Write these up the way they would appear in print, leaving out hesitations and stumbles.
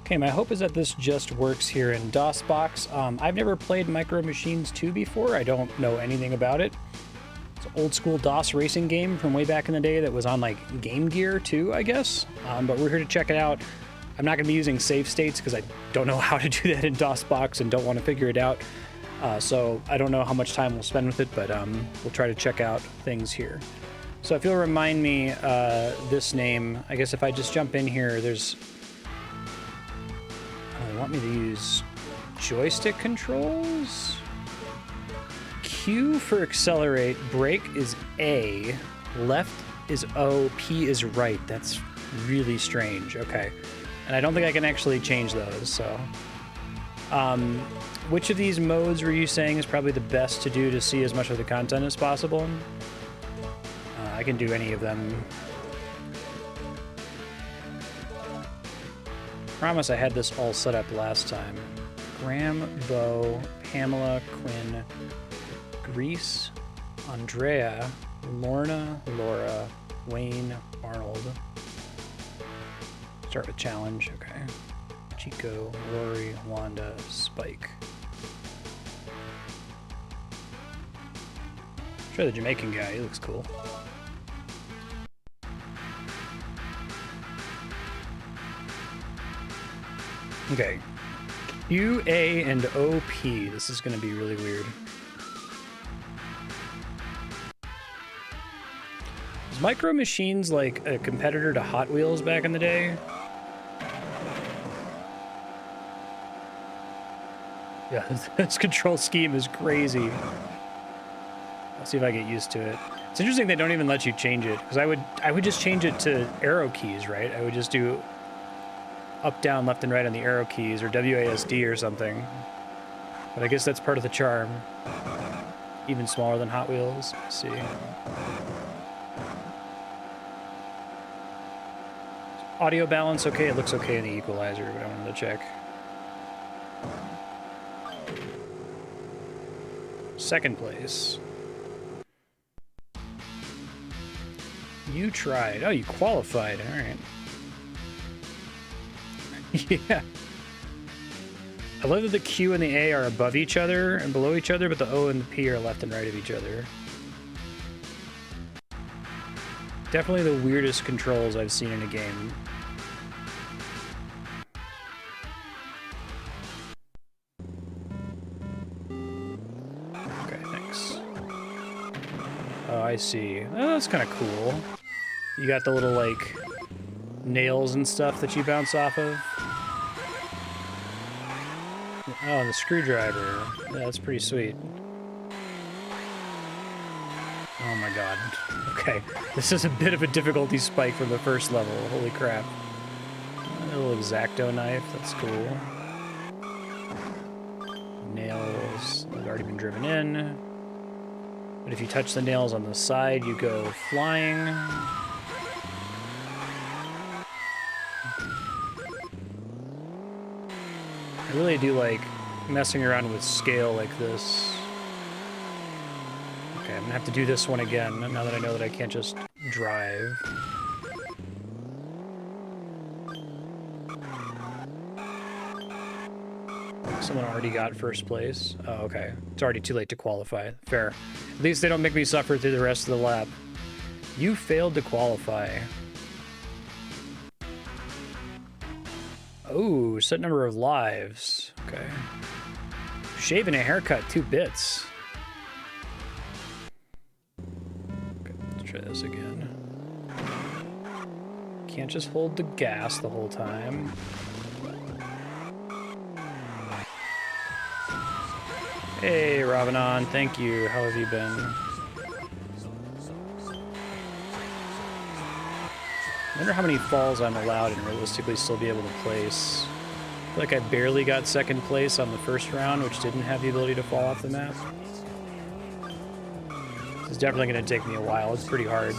Okay, my hope is that this just works here in DOSBox. I've never played Micro Machines 2 before. I don't know anything about it. It's an old school DOS racing game from way back in the day that was on like Game Gear too, I guess. But we're here to check it out. I'm not going to be using save states because I don't know how to do that in DOSBox and don't want to figure it out. So I don't know how much time we'll spend with it, but we'll try to check out things here. So if you'll remind me this name, I guess if I just jump in here, there's... They want me to use joystick controls? Q for accelerate, brake is A, left is O, P is right. That's really strange. Okay. And I don't think I can actually change those, so... which of these modes were you saying is probably the best to do to see as much of the content as possible? I can do any of them. Promise I had this all set up last time. Graham, Bo, Pamela, Quinn, Grease, Andrea, Lorna, Laura, Wayne, Arnold. Start with challenge, okay. Chico, Rory, Wanda, Spike. Try the Jamaican guy, he looks cool. Okay. Q, A, and O, P. This is going to be really weird. Was Micro Machines like a competitor to Hot Wheels back in the day? Yeah, this control scheme is crazy. Let's see if I get used to it. It's interesting they don't even let you change it, because I would just change it to arrow keys, right? I would just do up, down, left, and right on the arrow keys, or WASD or something. But I guess that's part of the charm. Even smaller than Hot Wheels. Let's see. Audio balance, okay. It looks okay in the equalizer, but I wanted to check. Second place. You tried. Oh, you qualified. All right. Yeah. I love that the Q and the A are above each other and below each other, but the O and the P are left and right of each other. Definitely the weirdest controls I've seen in a game. Okay, thanks. Oh, I see. Oh, that's kind of cool. You got the little, like, nails and stuff that you bounce off of. Oh, the screwdriver. Yeah, that's pretty sweet. Oh my god. Okay, this is a bit of a difficulty spike from the first level. Holy crap. A little X-Acto knife, that's cool. Nails, they've already been driven in. But if you touch the nails on the side, you go flying. I really do like messing around with scale like this. Okay, I'm gonna have to do this one again now that I know that I can't just drive. Someone already got first place. Oh, okay. It's already too late to qualify. Fair. At least they don't make me suffer through the rest of the lap. You failed to qualify. Oh, set number of lives. Okay. Shave and a haircut, 2 bits. Okay, let's try this again. Can't just hold the gas the whole time. Hey, Ravanon, thank you. How have you been? I wonder how many falls I'm allowed and realistically still be able to place. I feel like I barely got second place on the first round, which didn't have the ability to fall off the map. This is definitely going to take me a while. It's pretty hard.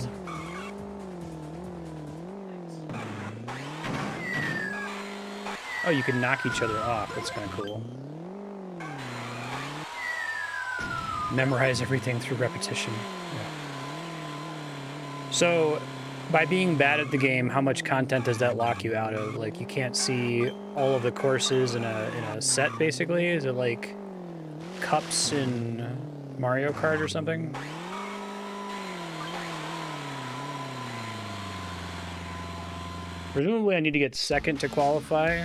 Oh, you can knock each other off. That's kind of cool. Memorize everything through repetition. Yeah. So, By being bad at the game, how much content does that lock you out of? Like, you can't see all of the courses in a set, basically? Is it like cups in Mario Kart or something? Presumably I need to get second to qualify.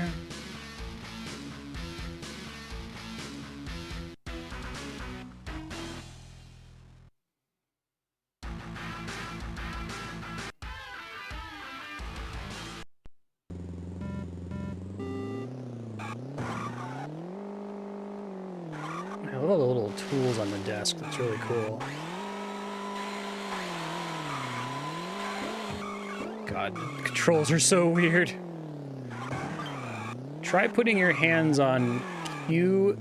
I love all the little tools on the desk. That's really cool. God, the controls are so weird. Try putting your hands on Q,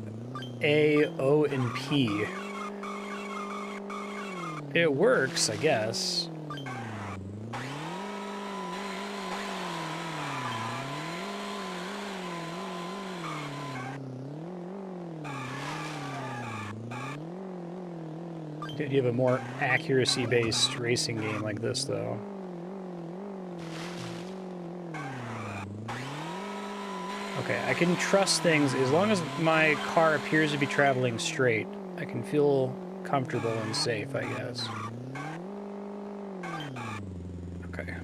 A, O, and P. It works, I guess. Dude, you have a more accuracy-based racing game like this, though. Okay, I can trust things as long as my car appears to be traveling straight. I can feel comfortable and safe, I guess. Okay.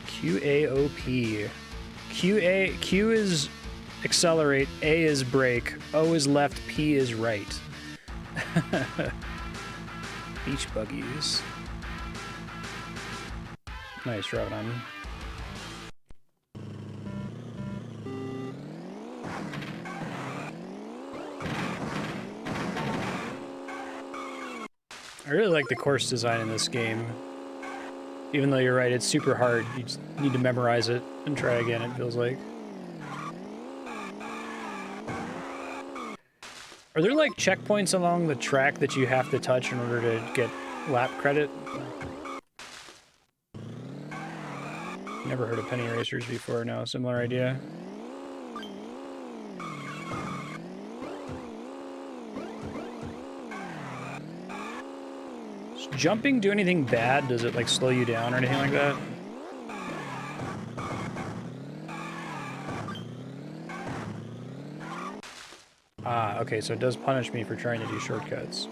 QAOP. Q is accelerate, A is brake, O is left, P is right. Beach buggies. Nice, Robin. I really like the course design in this game. Even though you're right, it's super hard. You just need to memorize it and try again, it feels like. Are there, like, checkpoints along the track that you have to touch in order to get lap credit? Never heard of penny racers before, no, similar idea. Does jumping do anything bad? Does it, like, slow you down or anything like that? Ah, okay, so it does punish me for trying to do shortcuts.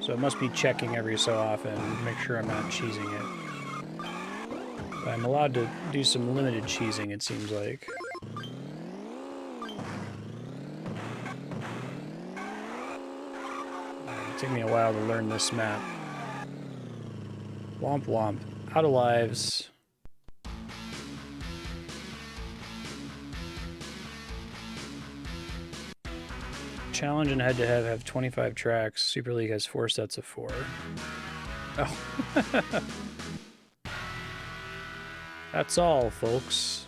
So it must be checking every so often, make sure I'm not cheesing it. But I'm allowed to do some limited cheesing, it seems like. It'll take me a while to learn this map. Womp womp. Out of lives. Challenge and head-to-head have 25 tracks. Super League has 4 sets of 4. Oh. That's all, folks.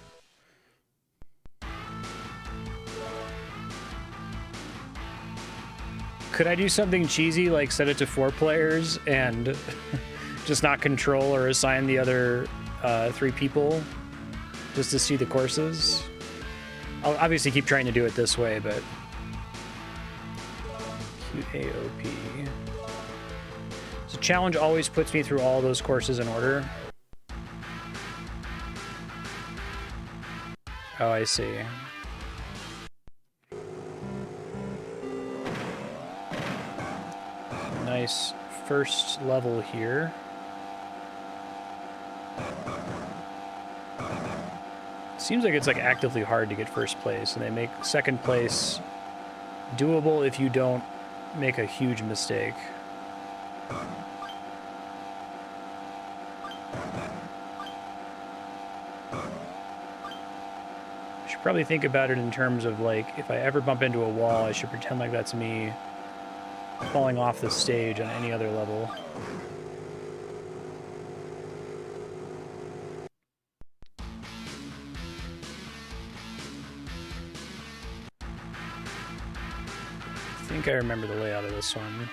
Could I do something cheesy, like set it to 4 players and just not control or assign the other 3 people just to see the courses? I'll obviously keep trying to do it this way, but... QAOP. So challenge always puts me through all those courses in order. Oh, I see. Nice first level here. Seems like it's like actively hard to get first place, and they make second place doable if you don't make a huge mistake. I should probably think about it in terms of, like, if I ever bump into a wall, I should pretend like that's me falling off the stage on any other level. I think I remember the layout of this one.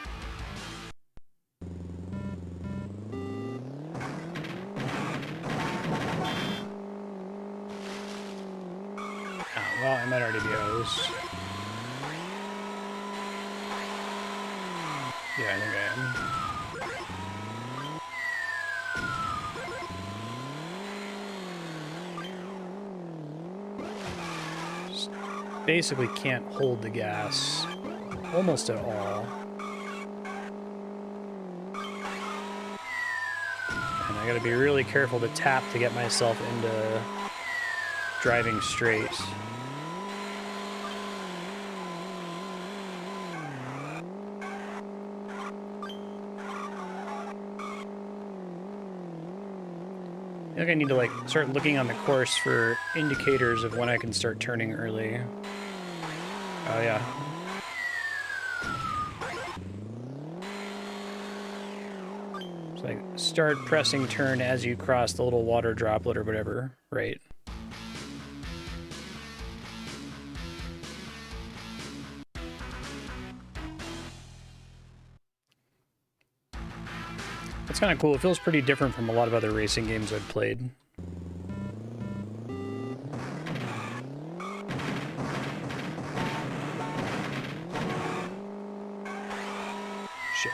Oh, well, I might already be a host. Yeah, I think I am. Just basically can't hold the gas almost at all. And I gotta be really careful to tap to get myself into driving straight. I think I need to like start looking on the course for indicators of when I can start turning early. Oh yeah. So like start pressing turn as you cross the little water droplet or whatever, right? That's kind of cool. It feels pretty different from a lot of other racing games I've played. Shit.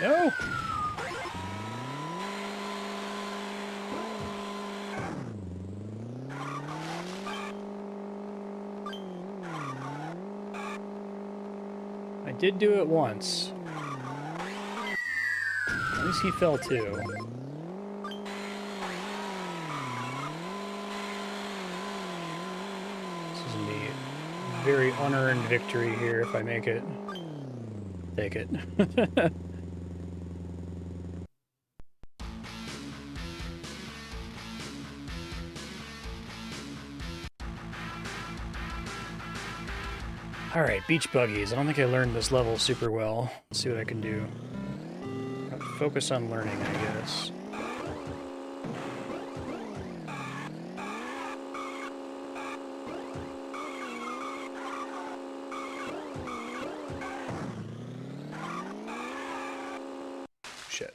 No! I did do it once. At least he fell too. This is gonna be a very unearned victory here if I make it. Take it. Alright, beach buggies. I don't think I learned this level super well. Let's see what I can do. Focus on learning, I guess. Shit.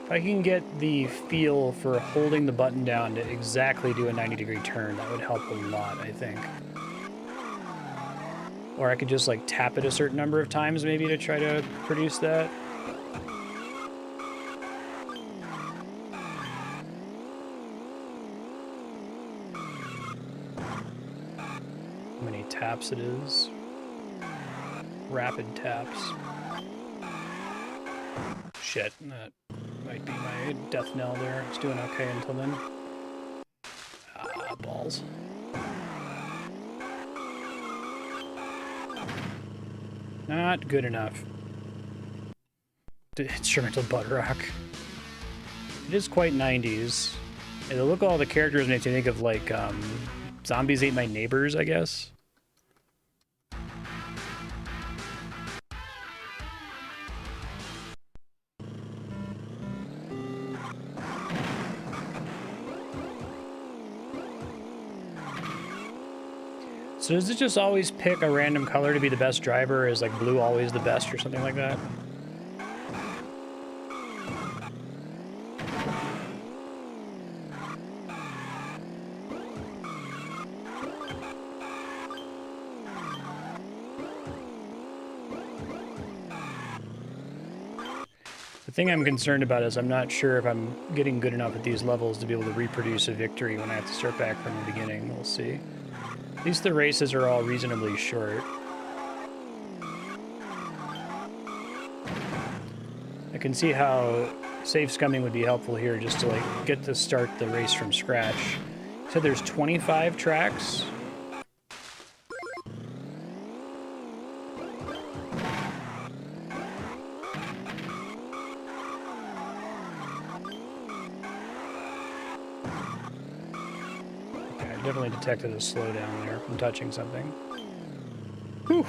If I can get the feel for holding the button down to exactly do a 90-degree turn, that would help a lot, I think. Or I could just like tap it a certain number of times maybe to try to produce that. How many taps it is. Rapid taps. Shit, that might be my death knell there. It's doing okay until then. Ah, balls. Not good enough. Instrumental butt rock. It is quite 90s. And look at all the characters makes me think of like Zombies Ate My Neighbors, I guess. So does it just always pick a random color to be the best driver? Is like blue always the best or something like that? The thing I'm concerned about is I'm not sure if I'm getting good enough at these levels to be able to reproduce a victory when I have to start back from the beginning. We'll see. At least the races are all reasonably short. I can see how safe scumming would be helpful here just to like get to start the race from scratch. So there's 25 tracks. Definitely detected a slowdown there from touching something. Whew.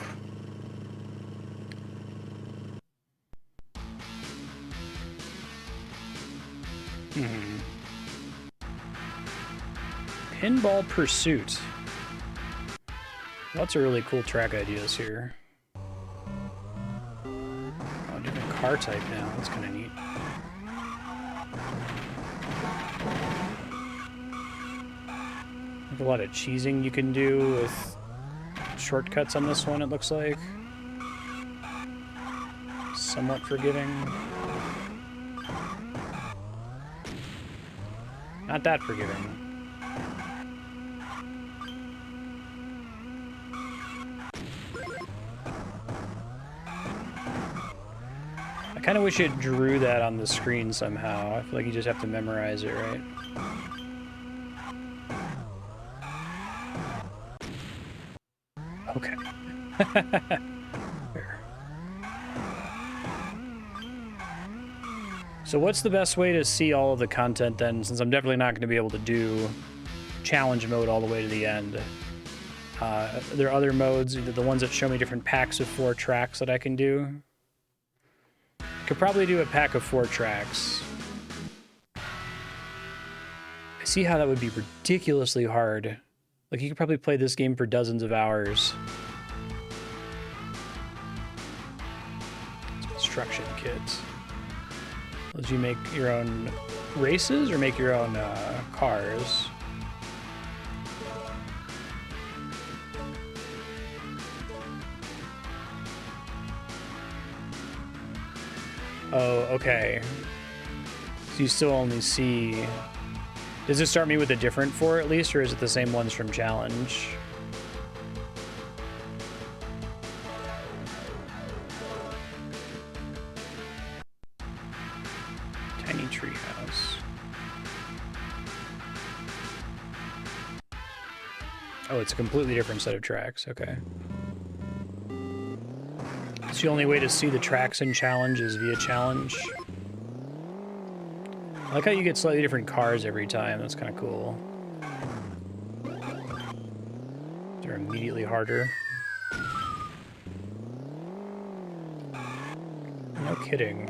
Pinball Pursuit. Lots of really cool track ideas here. Oh, different car type now. That's kind of neat. There's a lot of cheesing you can do with shortcuts on this one, it looks like. Somewhat forgiving. Not that forgiving. I kind of wish it drew that on the screen somehow. I feel like you just have to memorize it, right? Okay. Fair. So what's the best way to see all of the content then, since I'm definitely not going to be able to do challenge mode all the way to the end? There are other modes, either the ones that show me different packs of 4 tracks that I can do. Could probably do a pack of 4 tracks. I see how that would be ridiculously hard. Like, you could probably play this game for dozens of hours. Construction kits. Let you make your own races or make your own cars. Oh, okay. So you still only see... Does it start me with a different 4 at least, or is it the same ones from Challenge? Tiny treehouse. Oh, it's a completely different set of tracks. Okay. So the only way to see the tracks in Challenge is via Challenge. I like how you get slightly different cars every time. That's kind of cool. They're immediately harder. No kidding.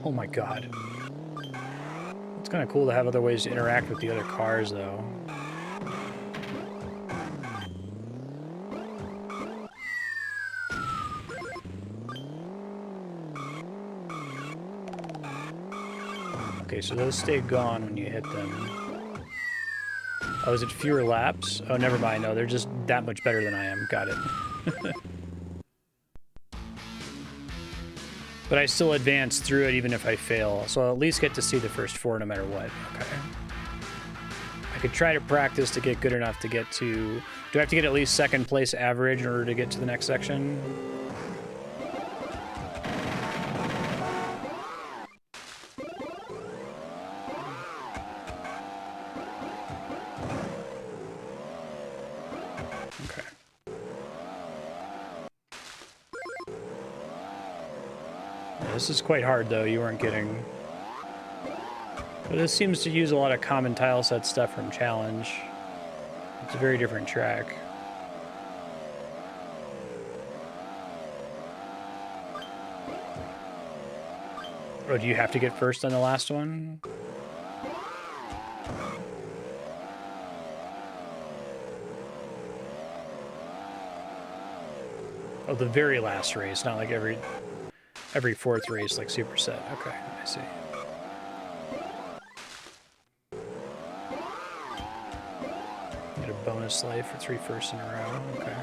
Oh my god. It's kind of cool to have other ways to interact with the other cars, though. Okay, so those stay gone when you hit them. Oh, is it fewer laps? Oh, never mind. No, they're just that much better than I am. Got it. But I still advance through it even if I fail, so I'll at least get to see the first 4 no matter what. Okay. I could try to practice to get good enough to get to... Do I have to get at least 2nd place average in order to get to the next section? This is quite hard, though. You weren't kidding. But this seems to use a lot of common tileset stuff from Challenge. It's a very different track. Oh, do you have to get first on the last one? Oh, the very last race, not like every 4th race, like Superset. Okay, I see. Get a bonus life for 3 firsts in a row. Okay.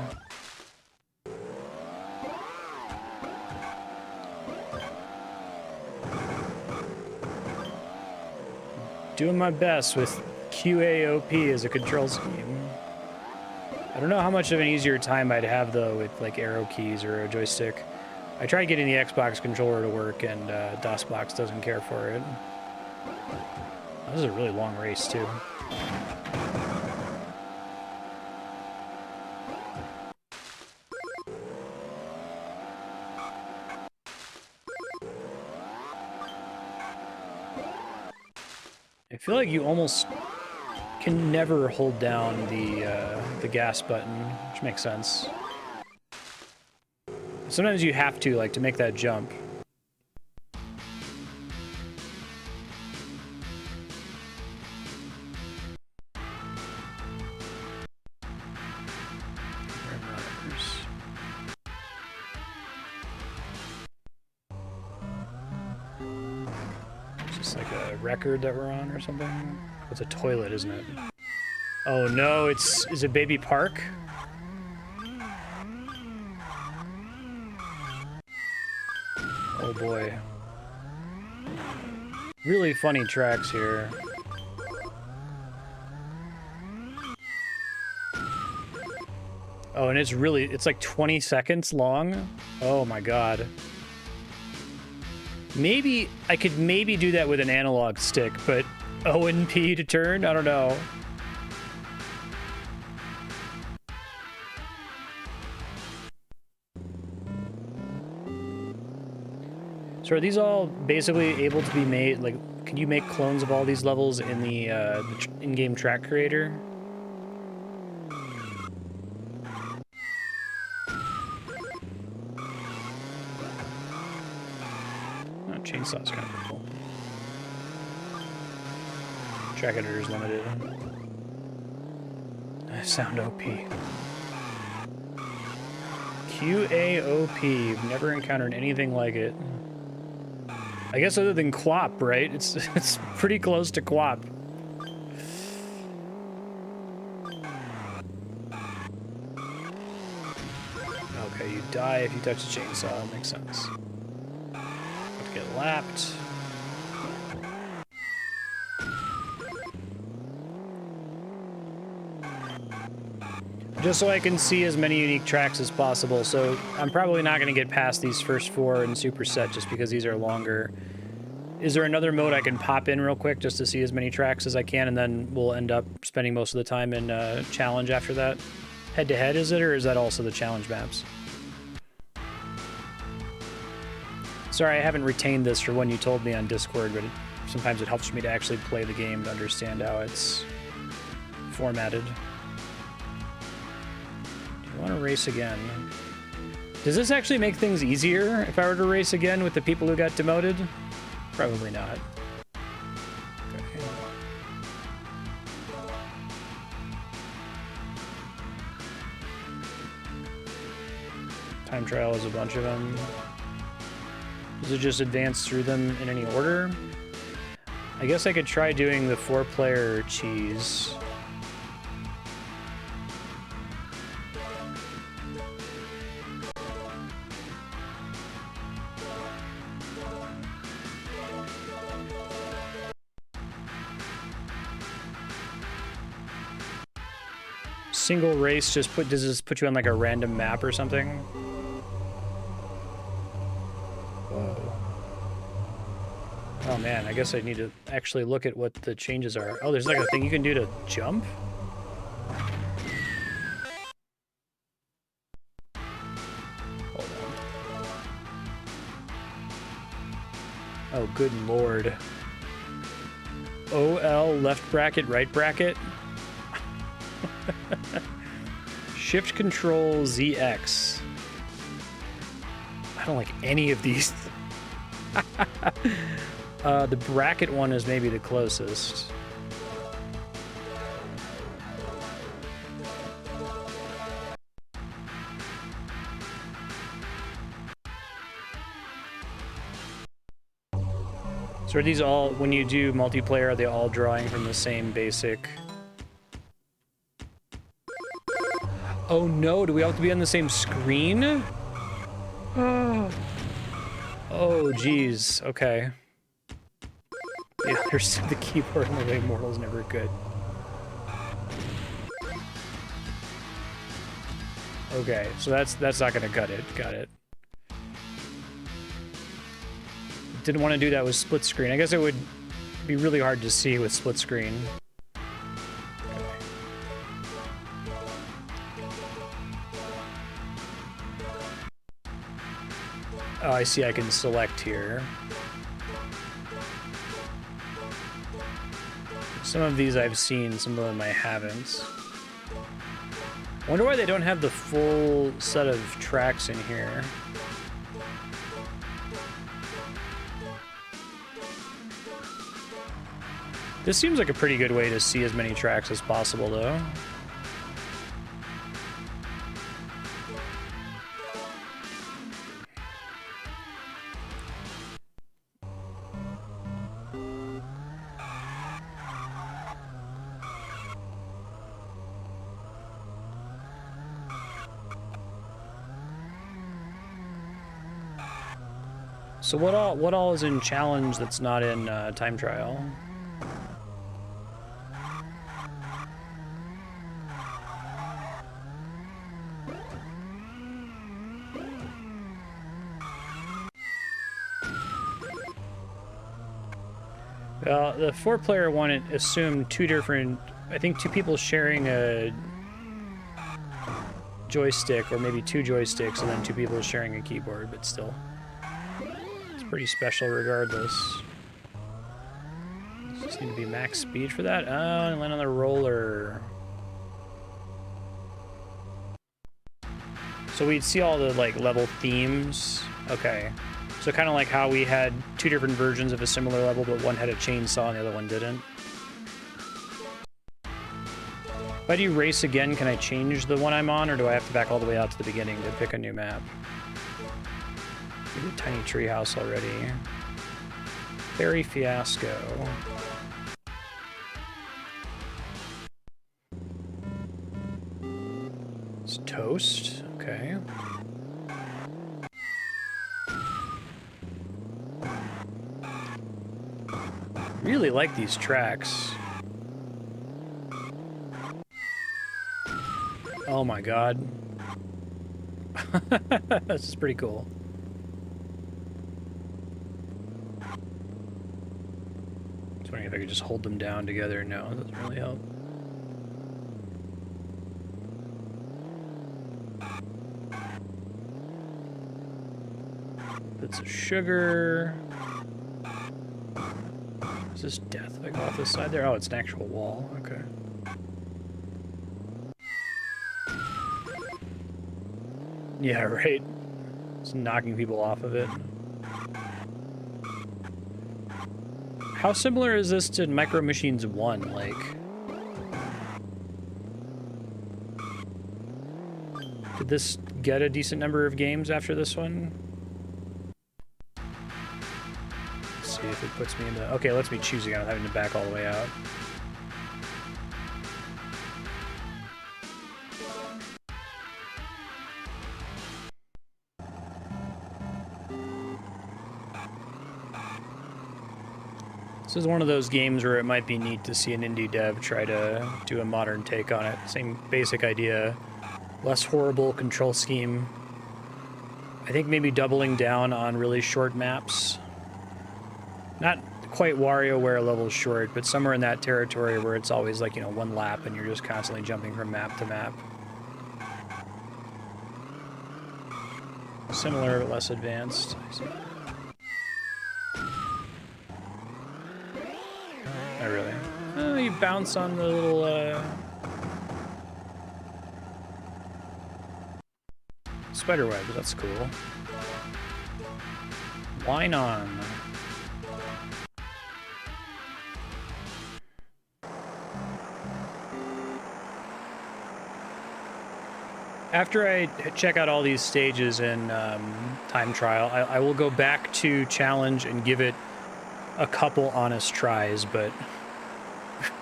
Doing my best with QAOP as a control scheme. I don't know how much of an easier time I'd have, though, with like arrow keys or a joystick. I tried getting the Xbox controller to work, and DOSBox doesn't care for it. This is a really long race, too. I feel like you almost can never hold down the gas button, which makes sense. Sometimes you have to, like, to make that jump. Is this like a record that we're on or something? It's a toilet, isn't it? Oh no, is it Baby Park? Oh boy. Really funny tracks here. Oh, and it's like 20 seconds long? Oh my god. Maybe, I could maybe do that with an analog stick, but O and P to turn? I don't know. So are these all basically able to be made, like, can you make clones of all these levels in the in-game track creator? Oh, chainsaw's kind of cool. Track editor's limited. Sound OP. QAOP. Never encountered anything like it. I guess other than QWOP, right? It's pretty close to QWOP. Okay, you die if you touch the chainsaw. That makes sense. Have to get lapped. Just so I can see as many unique tracks as possible, so I'm probably not going to get past these first 4 in Superset just because these are longer. Is there another mode I can pop in real quick just to see as many tracks as I can, and then we'll end up spending most of the time in Challenge after that? Head-to-head, is it, or is that also the Challenge maps? Sorry, I haven't retained this for when you told me on Discord, but sometimes it helps me to actually play the game to understand how it's formatted. I want to race again. Does this actually make things easier if I were to race again with the people who got demoted? Probably not. Okay. Time trial is a bunch of them. Does it just advance through them in any order? I guess I could try doing the 4-player cheese. Single race, does this put you on like a random map or something? Whoa. Oh man, I guess I need to actually look at what the changes are. Oh, there's like a thing you can do to jump? Hold on. Oh, good lord. OL left bracket, right bracket? Shift Control ZX. I don't like any of these. The bracket one is maybe the closest. So are these all, when you do multiplayer, are they all drawing from the same basic? Oh no, do we have to be on the same screen? Oh, geez, okay. Yeah, the keyboard in the way Mortal's never good. Okay, so that's not gonna cut it, got it. Didn't want to do that with split screen. I guess it would be really hard to see with split screen. Oh, I see I can select here. Some of these I've seen, some of them I haven't. Wonder why they don't have the full set of tracks in here. This seems like a pretty good way to see as many tracks as possible, though. So what all is in challenge that's not in time trial? Well, the 4-player one, it assumed two different, I think two people sharing a joystick, or maybe two joysticks, and then two people sharing a keyboard, but still. It's pretty special regardless. Just need to be max speed for that. Oh, and land on the roller. So we'd see all the, like, level themes. Okay. So kind of like how we had two different versions of a similar level, but one had a chainsaw and the other one didn't. If I do race again, can I change the one I'm on, or do I have to back all the way out to the beginning to pick a new map? We did Tiny Treehouse already. Fairy Fiasco. It's Toast. Okay. Really like these tracks. Oh my god. This is pretty cool. Just wondering if I could just hold them down together. No, it doesn't really help. Bits of sugar. Is this death if I go off this side there? Oh, it's an actual wall. Okay. Yeah, right. Just knocking people off of it. How similar is this to Micro Machines 1? Like, did this get a decent number of games after this one? See if it puts me into... Okay, it lets me choose again without having to back all the way out. This is one of those games where it might be neat to see an indie dev try to do a modern take on it. Same basic idea, less horrible control scheme. I think maybe doubling down on really short maps. Not quite WarioWare level short, but somewhere in that territory where it's always like, you know, one lap and you're just constantly jumping from map to map. Similar, but less advanced. Oh, really? Oh, you bounce on the little, spider web, that's cool. Wine on. After I check out all these stages in time trial, I will go back to challenge and give it a couple honest tries, but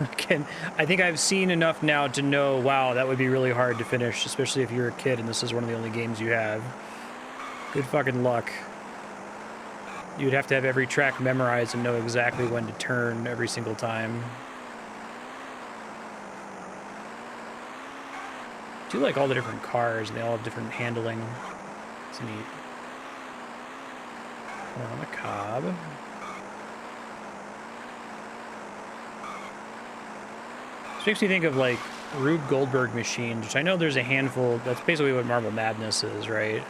again, I think I've seen enough now to know, wow, that would be really hard to finish, especially if you're a kid and this is one of the only games you have. Good fucking luck. You'd have to have every track memorized and know exactly when to turn every single time. I do like all the different cars, and they all have different handling. It's neat. On the cob. This makes me think of, like, Rube Goldberg machines, which I know there's a handful. That's basically what Marble Madness is, right?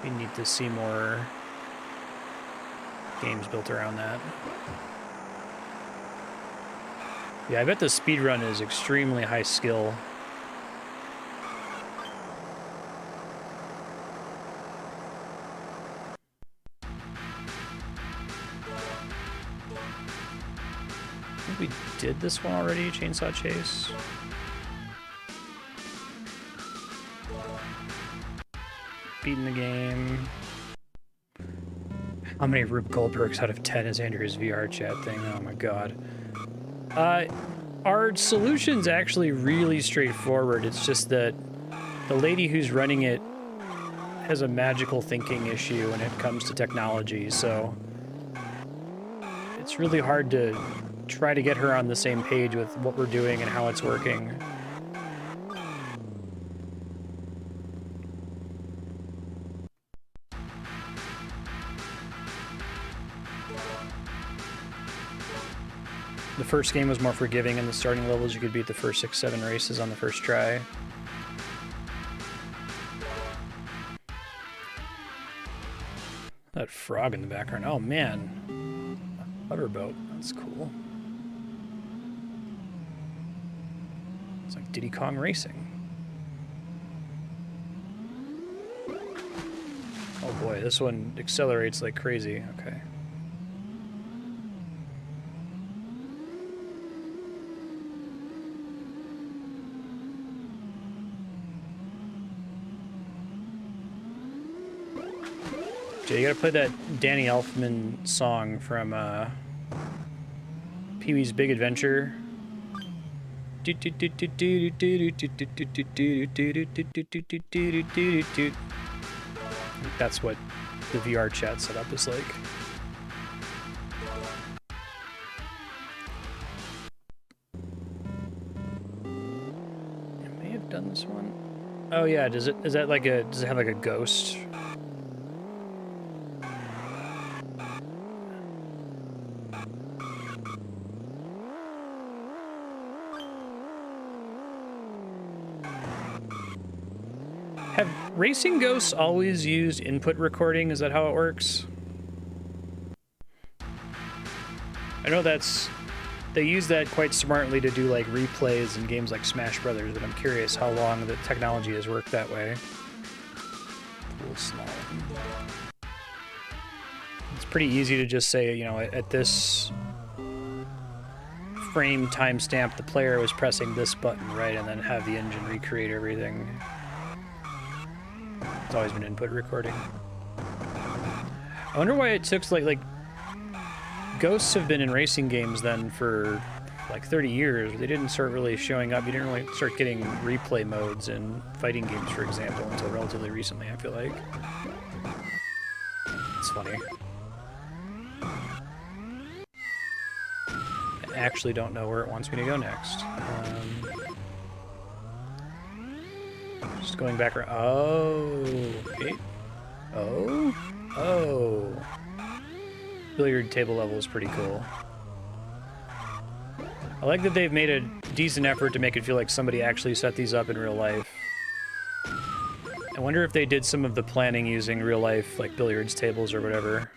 We need to see more games built around that. Yeah, I bet the speedrun is extremely high skill. I think we did this one already, Chainsaw Chase. Beating the game. How many Rube Goldbergs out of 10 is Andrew's VR chat thing? Oh my god. Our solution's actually really straightforward. It's just that the lady who's running it has a magical thinking issue when it comes to technology, so it's really hard to try to get her on the same page with what we're doing and how it's working. The first game was more forgiving in the starting levels. You could beat the first 6, 7 races on the first try. That frog in the background. Oh man. A hoverboat. That's cool. It's like Diddy Kong Racing. Oh boy, this one accelerates like crazy. Okay. Jay, you gotta play that Danny Elfman song from Pee-wee's Big Adventure. I think that's what the VR chat setup is like. I may have done this one. Oh yeah, does it have like a ghost? Have racing ghosts always used input recording? Is that how it works? I know they use that quite smartly to do like replays in games like Smash Brothers, but I'm curious how long the technology has worked that way. A little small. It's pretty easy to just say, you know, at this frame timestamp, the player was pressing this button, right, and then have the engine recreate everything. It's always been input recording. I wonder why it took like ghosts have been in racing games then for like 30 years. They didn't start really showing up. You didn't really start getting replay modes in fighting games, for example, until relatively recently, I feel like. It's funny. I actually don't know where it wants me to go next. Just going back around. Oh, okay. Oh. Billiard table level is pretty cool. I like that they've made a decent effort to make it feel like somebody actually set these up in real life. I wonder if they did some of the planning using real life, like billiards tables or whatever.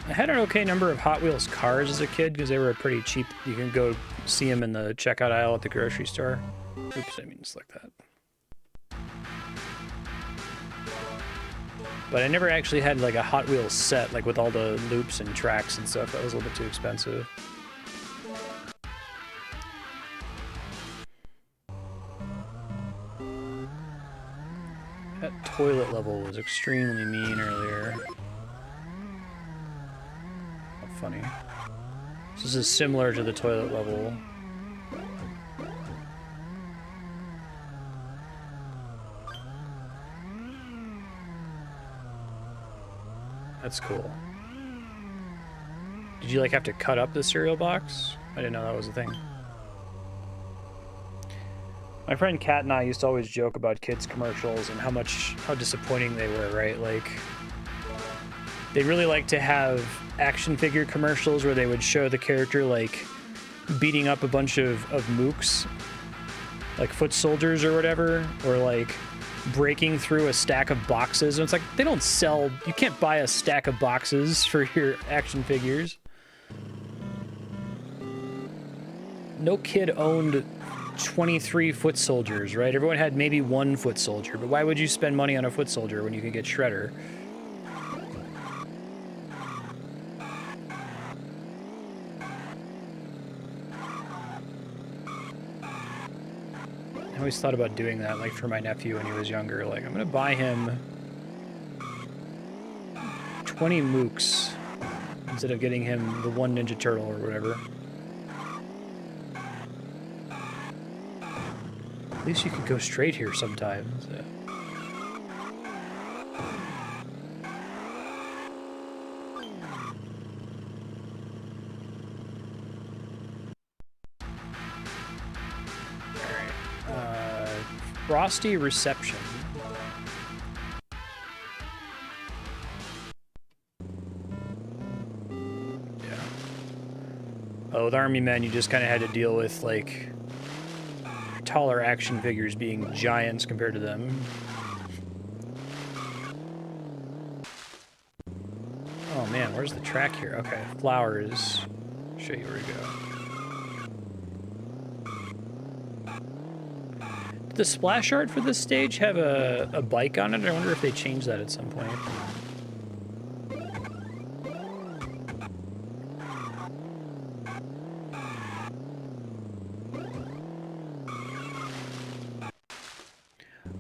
I had an okay number of Hot Wheels cars as a kid because they were pretty cheap. You can go see them in the checkout aisle at the grocery store. Oops, I didn't mean to select that. But I never actually had like a Hot Wheels set, like with all the loops and tracks and stuff. That was a little bit too expensive. That toilet level was extremely mean earlier. Funny. This is similar to the toilet level. That's cool. Did you like have to cut up the cereal box? I didn't know that was a thing. My friend Kat and I used to always joke about kids commercials and how disappointing they were, right? Like, they really like to have action figure commercials where they would show the character like beating up a bunch of mooks, like foot soldiers or whatever, or like breaking through a stack of boxes. And it's like, they don't sell, you can't buy a stack of boxes for your action figures. No kid owned 23 foot soldiers, right? Everyone had maybe one foot soldier, but why would you spend money on a foot soldier when you can get Shredder? I always thought about doing that, like for my nephew when he was younger. Like, I'm gonna buy him 20 mooks instead of getting him the one Ninja Turtle or whatever. At least you could go straight here sometimes. Yeah. Frosty Reception. Yeah. Oh, with Army Men, you just kind of had to deal with, like, taller action figures being giants compared to them. Oh man, where's the track here? Okay, flowers. Show you where to go. Did the splash art for this stage have a bike on it? I wonder if they changed that at some point.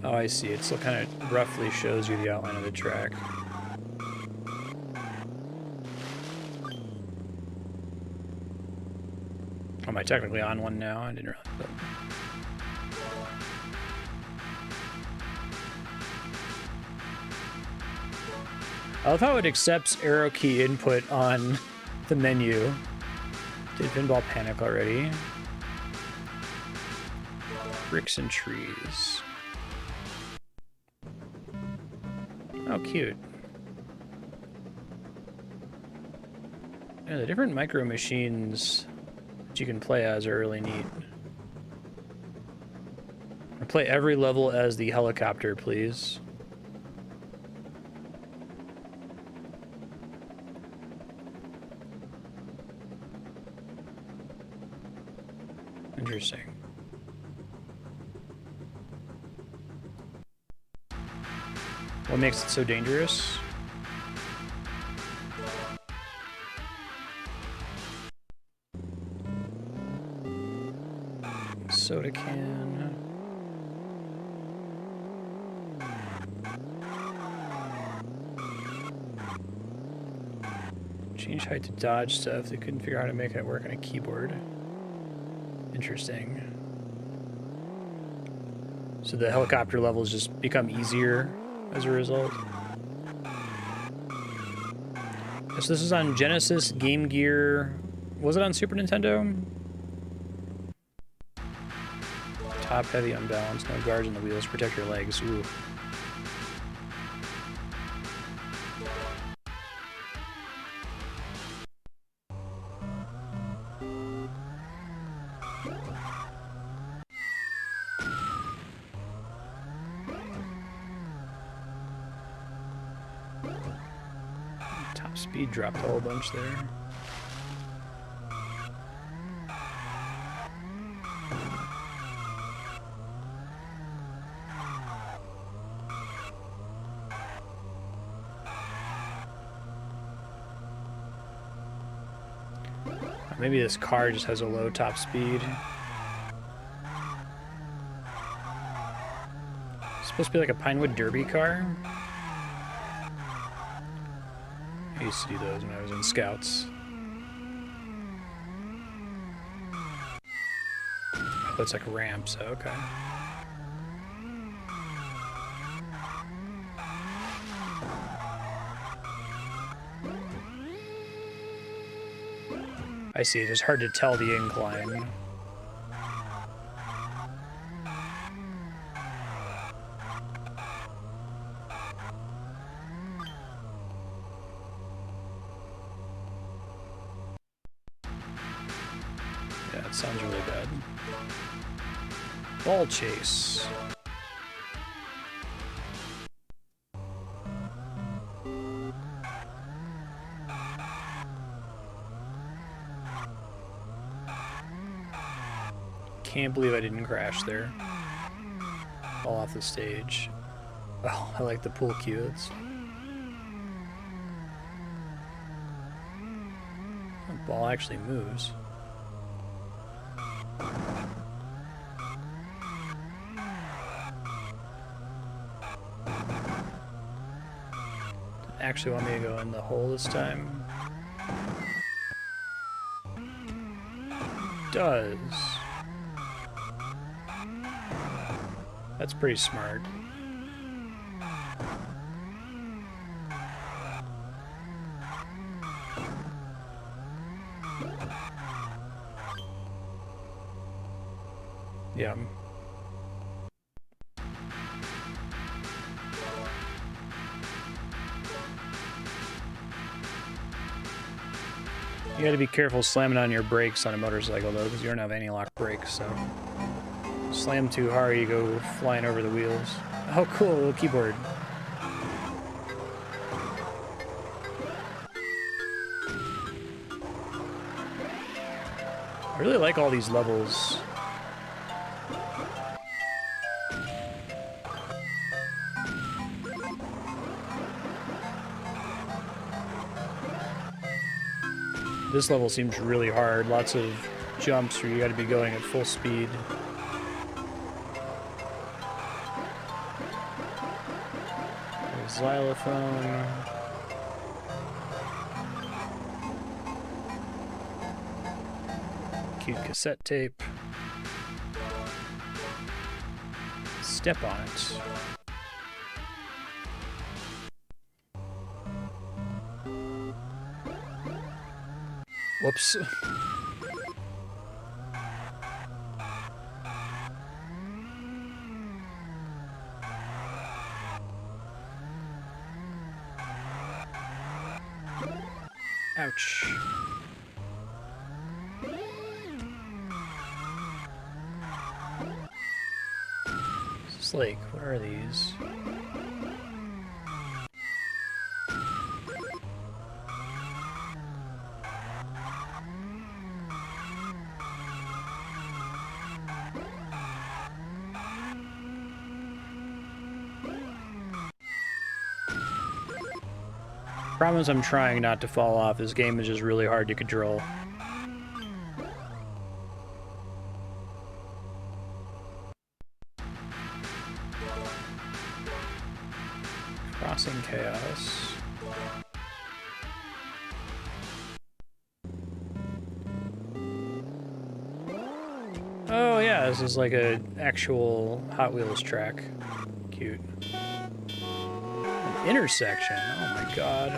Oh, I see. It still kind of roughly shows you the outline of the track. Am I technically on one now? I didn't realize that. I love how it accepts arrow key input on the menu. Did Pinball Panic already? Bricks and trees. Oh, cute. Yeah, the different micro machines that you can play as are really neat. Play every level as the helicopter, please. Interesting. What makes it so dangerous? Soda can. Change height to dodge stuff. They couldn't figure out how to make it work on a keyboard. Interesting. So the helicopter levels just become easier as a result. So this is on Genesis, Game Gear. Was it on Super Nintendo? Top heavy, unbalanced, no guards on the wheels, protect your legs. Ooh. Top speed dropped a whole bunch there. Maybe this car just has a low top speed. It's supposed to be like a Pinewood Derby car. I used to do those when I was in Scouts. Oh, it's like ramps, okay. I see, it's just hard to tell the incline. Yeah. Sounds really bad. Ball chase. Can't believe I didn't crash there. Fall off the stage. Oh, I like the pool cue. The ball actually moves. Actually want me to go in the hole this time. Does. That's pretty smart. Yeah. You gotta be careful slamming on your brakes on a motorcycle though, because you don't have anti-lock brakes, so slam too hard, you go flying over the wheels. Oh cool, little keyboard. I really like all these levels. This level seems really hard. Lots of jumps where you gotta be going at full speed. Xylophone. Cute cassette tape. Step on it. Whoops. Ouch. It's like, what are these? Problem is I'm trying not to fall off. This game is just really hard to control. Crossing chaos. Oh yeah, this is like a actual Hot Wheels track. Cute. An intersection. Oh my god.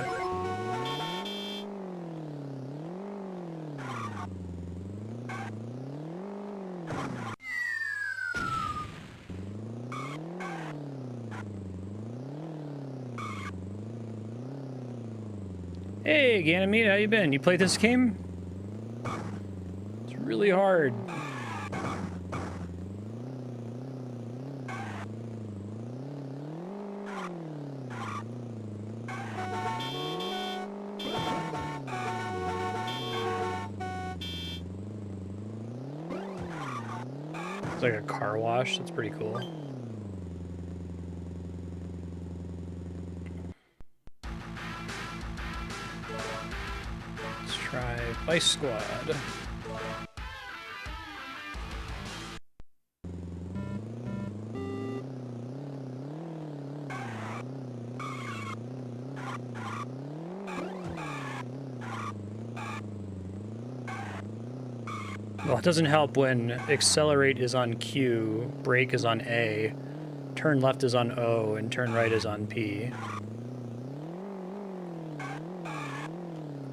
Hey, Ganymede, how you been? You played this game? It's really hard. It's like a car wash. That's pretty cool. Let's try Vice Squad. Well, it doesn't help when accelerate is on Q, brake is on A, turn left is on O, and turn right is on P.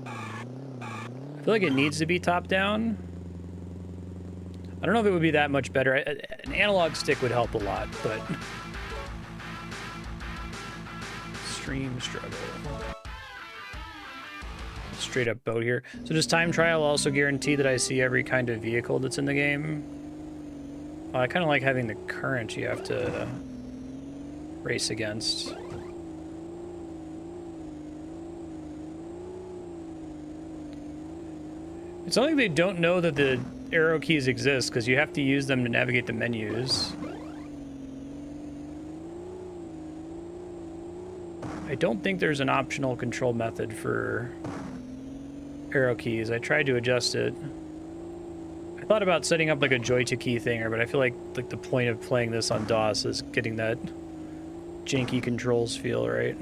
I feel like it needs to be top down. I don't know if it would be that much better. An analog stick would help a lot, but... Extreme struggle. straight up boat here. So does time trial also guarantee that I see every kind of vehicle that's in the game? Well, I kind of like having the current you have to race against. It's not like they don't know that the arrow keys exist, because you have to use them to navigate the menus. I don't think there's an optional control method for arrow keys. I tried to adjust it. I thought about setting up like a joy-to-key thinger, but I feel like the point of playing this on DOS is getting that janky controls feel, right?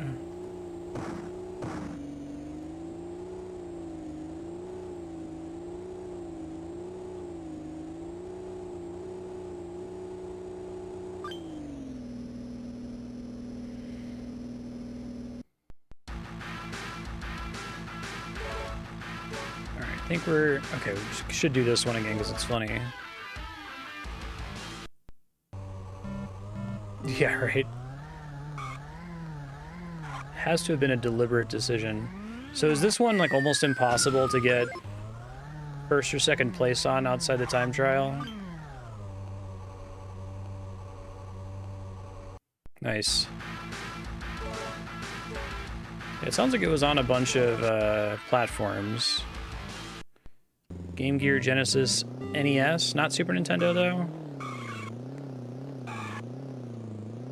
I think we're... Okay, we should do this one again because it's funny. Yeah, right. Has to have been a deliberate decision. So is this one like almost impossible to get first or second place on outside the time trial? Nice. It sounds like it was on a bunch of platforms. Game Gear, Genesis, NES, not Super Nintendo though.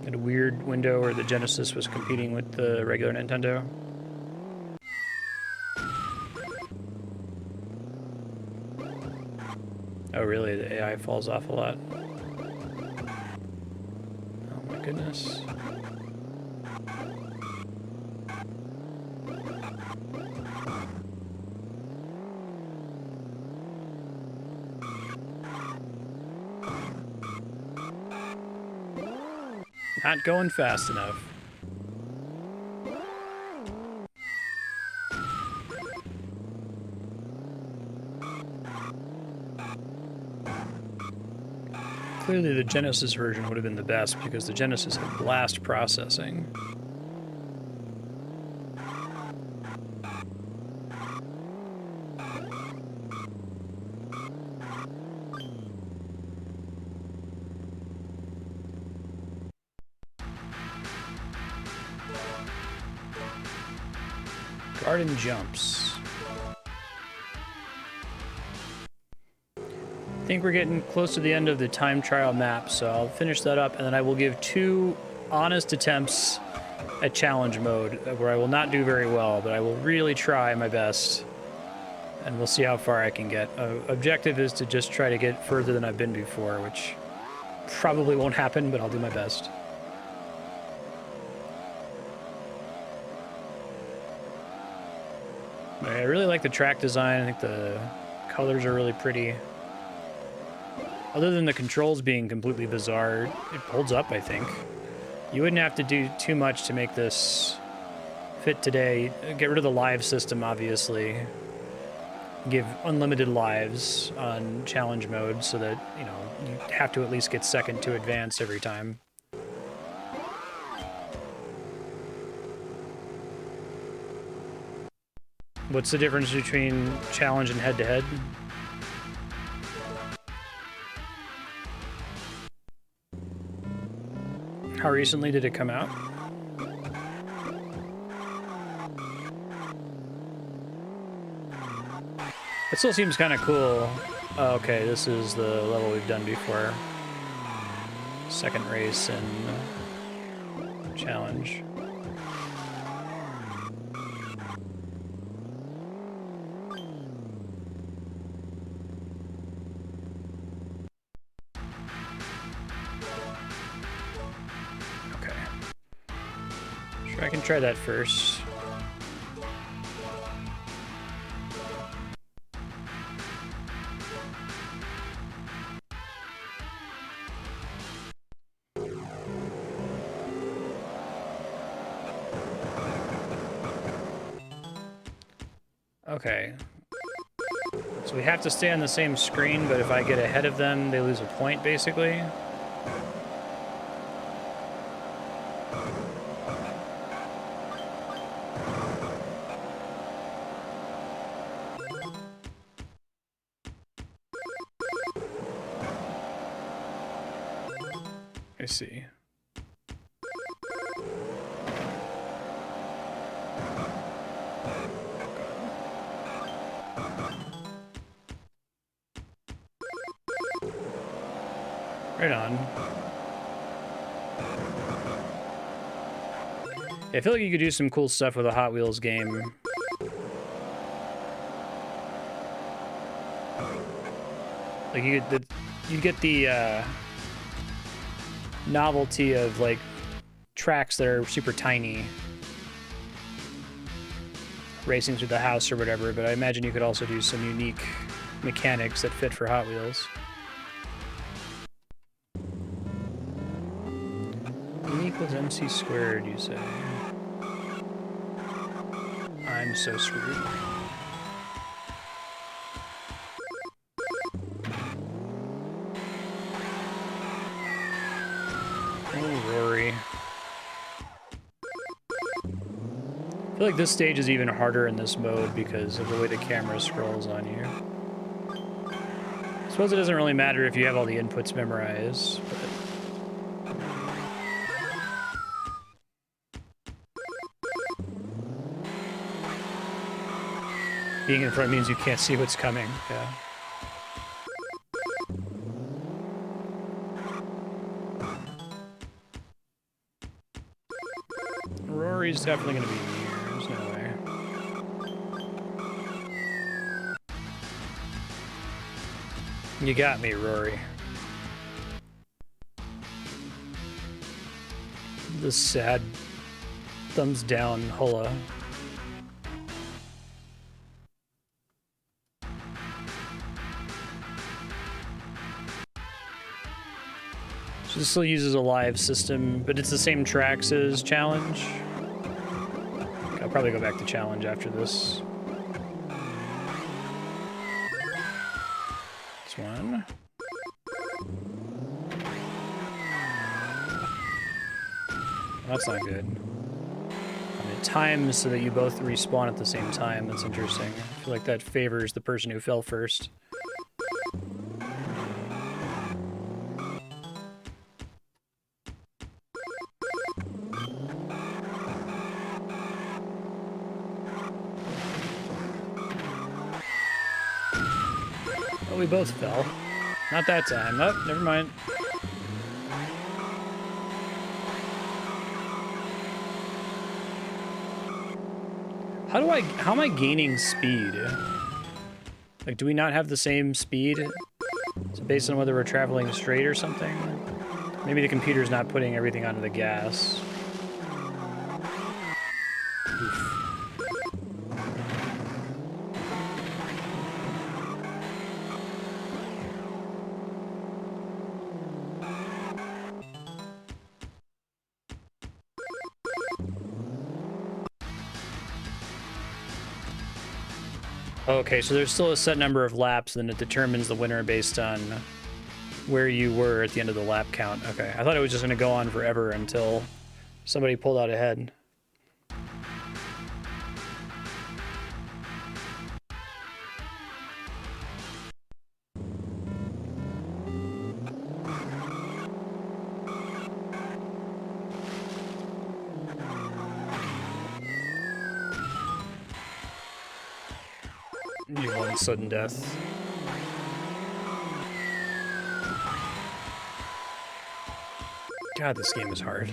Had a weird window where the Genesis was competing with the regular Nintendo. Oh really, the AI falls off a lot. Oh my goodness. Not going fast enough. Clearly the Genesis version would have been the best because the Genesis had blast processing. Garden jumps. I think we're getting close to the end of the time trial map, so I'll finish that up and then I will give 2 honest attempts at challenge mode where I will not do very well, but I will really try my best and we'll see how far I can get. Objective is to just try to get further than I've been before, which probably won't happen, but I'll do my best. I really like the track design. I think the colors are really pretty. Other than the controls being completely bizarre, it holds up, I think. You wouldn't have to do too much to make this fit today. Get rid of the live system, obviously. Give unlimited lives on challenge mode so that, you know, you have to at least get second to advance every time. What's the difference between challenge and head-to-head? How recently did it come out? It still seems kind of cool. Oh, okay, this is the level we've done before. Second race and challenge. I can try that first. Okay. So we have to stay on the same screen, but if I get ahead of them, they lose a point, basically. I see. Right on. I feel like you could do some cool stuff with a Hot Wheels game. Like you get the novelty of like tracks that are super tiny, racing through the house or whatever. But I imagine you could also do some unique mechanics that fit for Hot Wheels. E equals MC squared, you say? I'm so screwed. Oh, Rory. I feel like this stage is even harder in this mode because of the way the camera scrolls on you. I suppose it doesn't really matter if you have all the inputs memorized, but... being in front means you can't see what's coming, yeah. Rory's definitely gonna be here, there's no way. You got me, Rory. The sad thumbs down Hulla. So this still uses a live system, but it's the same tracks as Challenge. Okay, I'll probably go back to Challenge after this. This one. That's not good. And it times so that you both respawn at the same time. That's interesting. I feel like that favors the person who fell first. Oh, we both fell. Not that time. Oh, never mind. How am I gaining speed? Like, do we not have the same speed? Is it based on whether we're traveling straight or something? Maybe the computer's not putting everything onto the gas. Oof. Okay, so there's still a set number of laps, and then it determines the winner based on where you were at the end of the lap count. Okay, I thought it was just going to go on forever until somebody pulled out ahead. You won sudden death. God, this game is hard.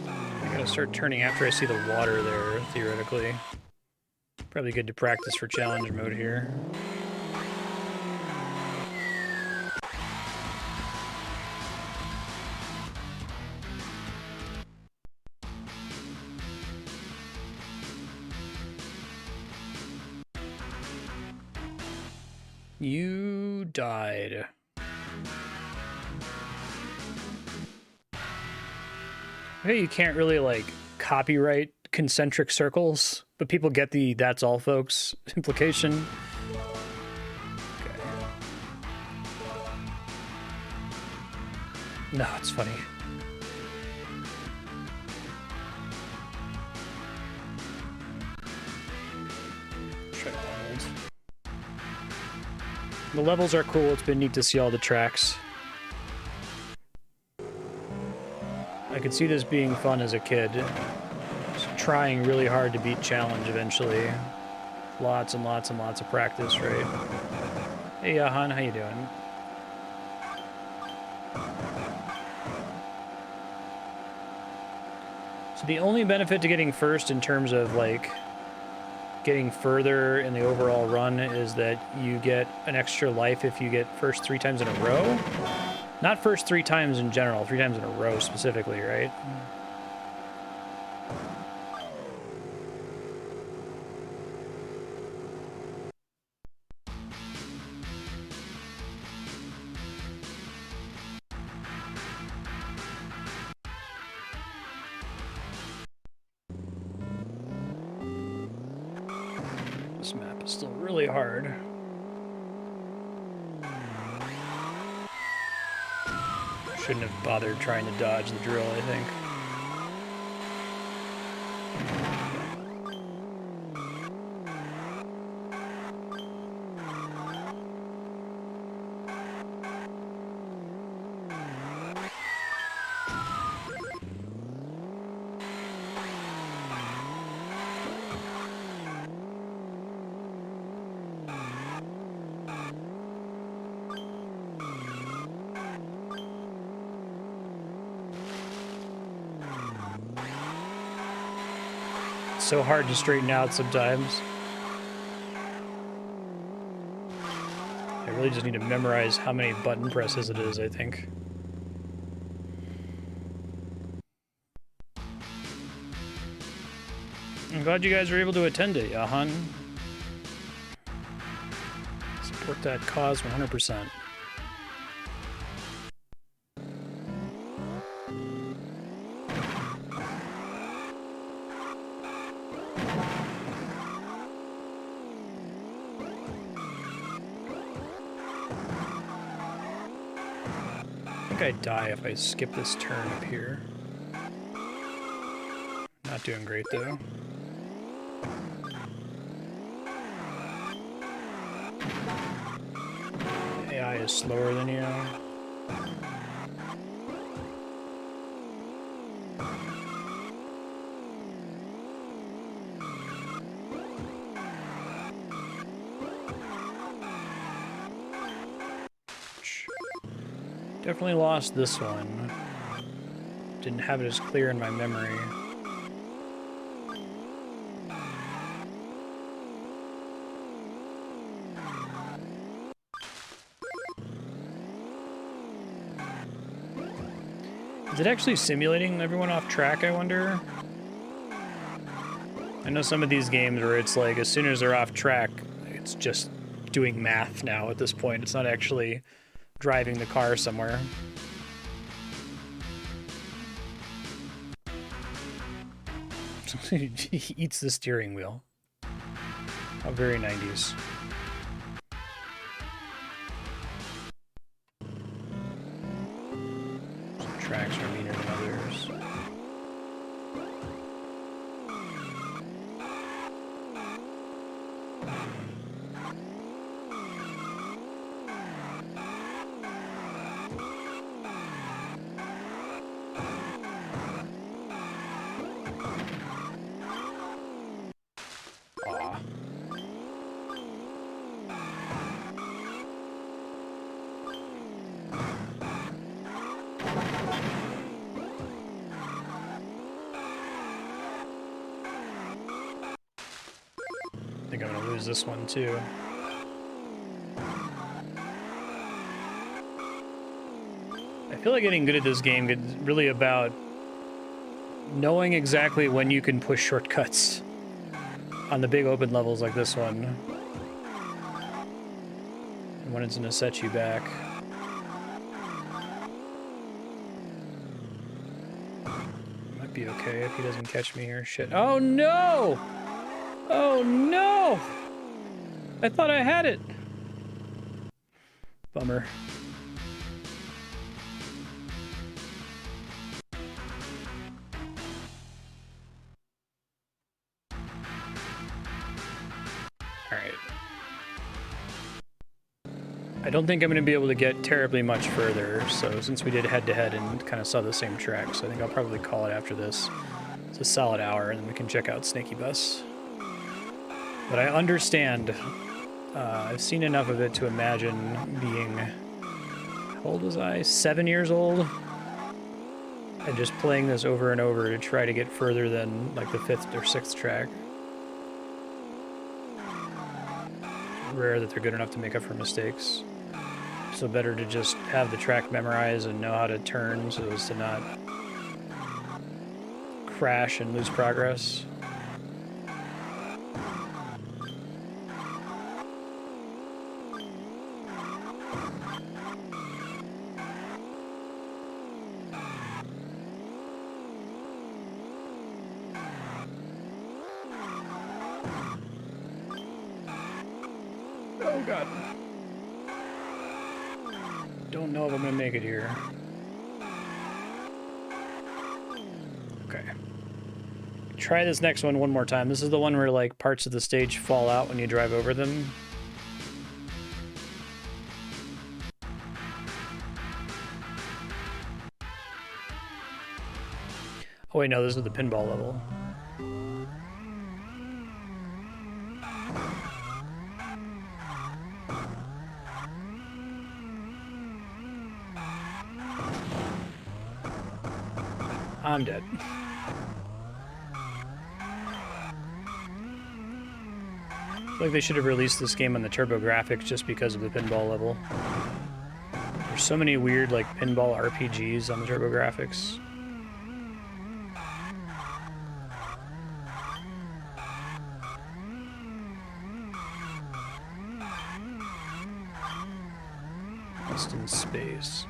I gotta start turning after I see the water there, theoretically. Probably good to practice for challenge mode here. You died. Okay, you can't really, like, copyright concentric circles, but people get the "that's all, folks" implication. Okay. No, it's funny. The levels are cool. It's been neat to see all the tracks. I could see this being fun as a kid. Just trying really hard to beat Challenge eventually. Lots and lots and lots of practice, right? Hey, Han, how you doing? So the only benefit to getting first in terms of, like, getting further in the overall run is that you get an extra life if you get first 3 times in a row. Not first 3 times in general, 3 times in a row specifically, right? This map is still really hard. Shouldn't have bothered trying to dodge the drill, I think. So hard to straighten out sometimes. I really just need to memorize how many button presses it is, I think. I'm glad you guys were able to attend it, Yahan. Support that cause 100%. I think I'd die if I skip this turn up here. Not doing great though. AI is slower than you. Definitely lost this one. Didn't have it as clear in my memory. Is it actually simulating everyone off track, I wonder? I know some of these games where it's like, as soon as they're off track, it's just doing math now at this point. It's not actually driving the car somewhere. He eats the steering wheel. How very 90s. Some tracks are meaner than others. I think I'm gonna lose this one too. I feel like getting good at this game is really about knowing exactly when you can push shortcuts on the big open levels like this one, and when it's gonna set you back. Might be okay if he doesn't catch me here. Shit. Oh no! Oh no! I thought I had it! Bummer. Alright. I don't think I'm going to be able to get terribly much further, so since we did head-to-head and kind of saw the same track, so I think I'll probably call it after this. It's a solid hour, and then we can check out Snaky Bus. But I understand. I've seen enough of it to imagine being... How old was I? 7 years old? And just playing this over and over to try to get further than, like, the 5th or 6th track. Rare that they're good enough to make up for mistakes. So better to just have the track memorized and know how to turn so as to not crash and lose progress. Oh god. Don't know if I'm gonna make it here. Okay. Try this next one more time. This is the one where like parts of the stage fall out when you drive over them. Oh wait, no, this is the pinball level. I'm dead. I feel like they should have released this game on the TurboGrafx just because of the pinball level. There's so many weird like pinball RPGs on the TurboGrafx. Lost in space.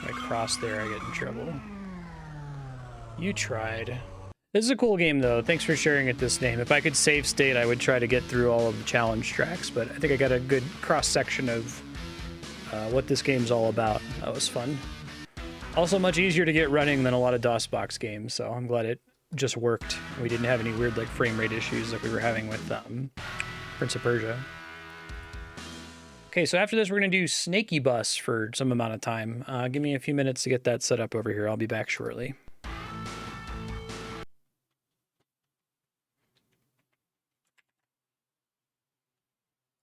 If I cross there, I get in trouble. You tried. This is a cool game, though. Thanks for sharing it this name. If I could save state, I would try to get through all of the challenge tracks, but I think I got a good cross-section of what this game's all about. That was fun. Also much easier to get running than a lot of DOSBox games, so I'm glad it just worked. We didn't have any weird like frame rate issues like we were having with Prince of Persia. Okay, so after this, we're going to do Snaky Bus for some amount of time. Give me a few minutes to get that set up over here. I'll be back shortly.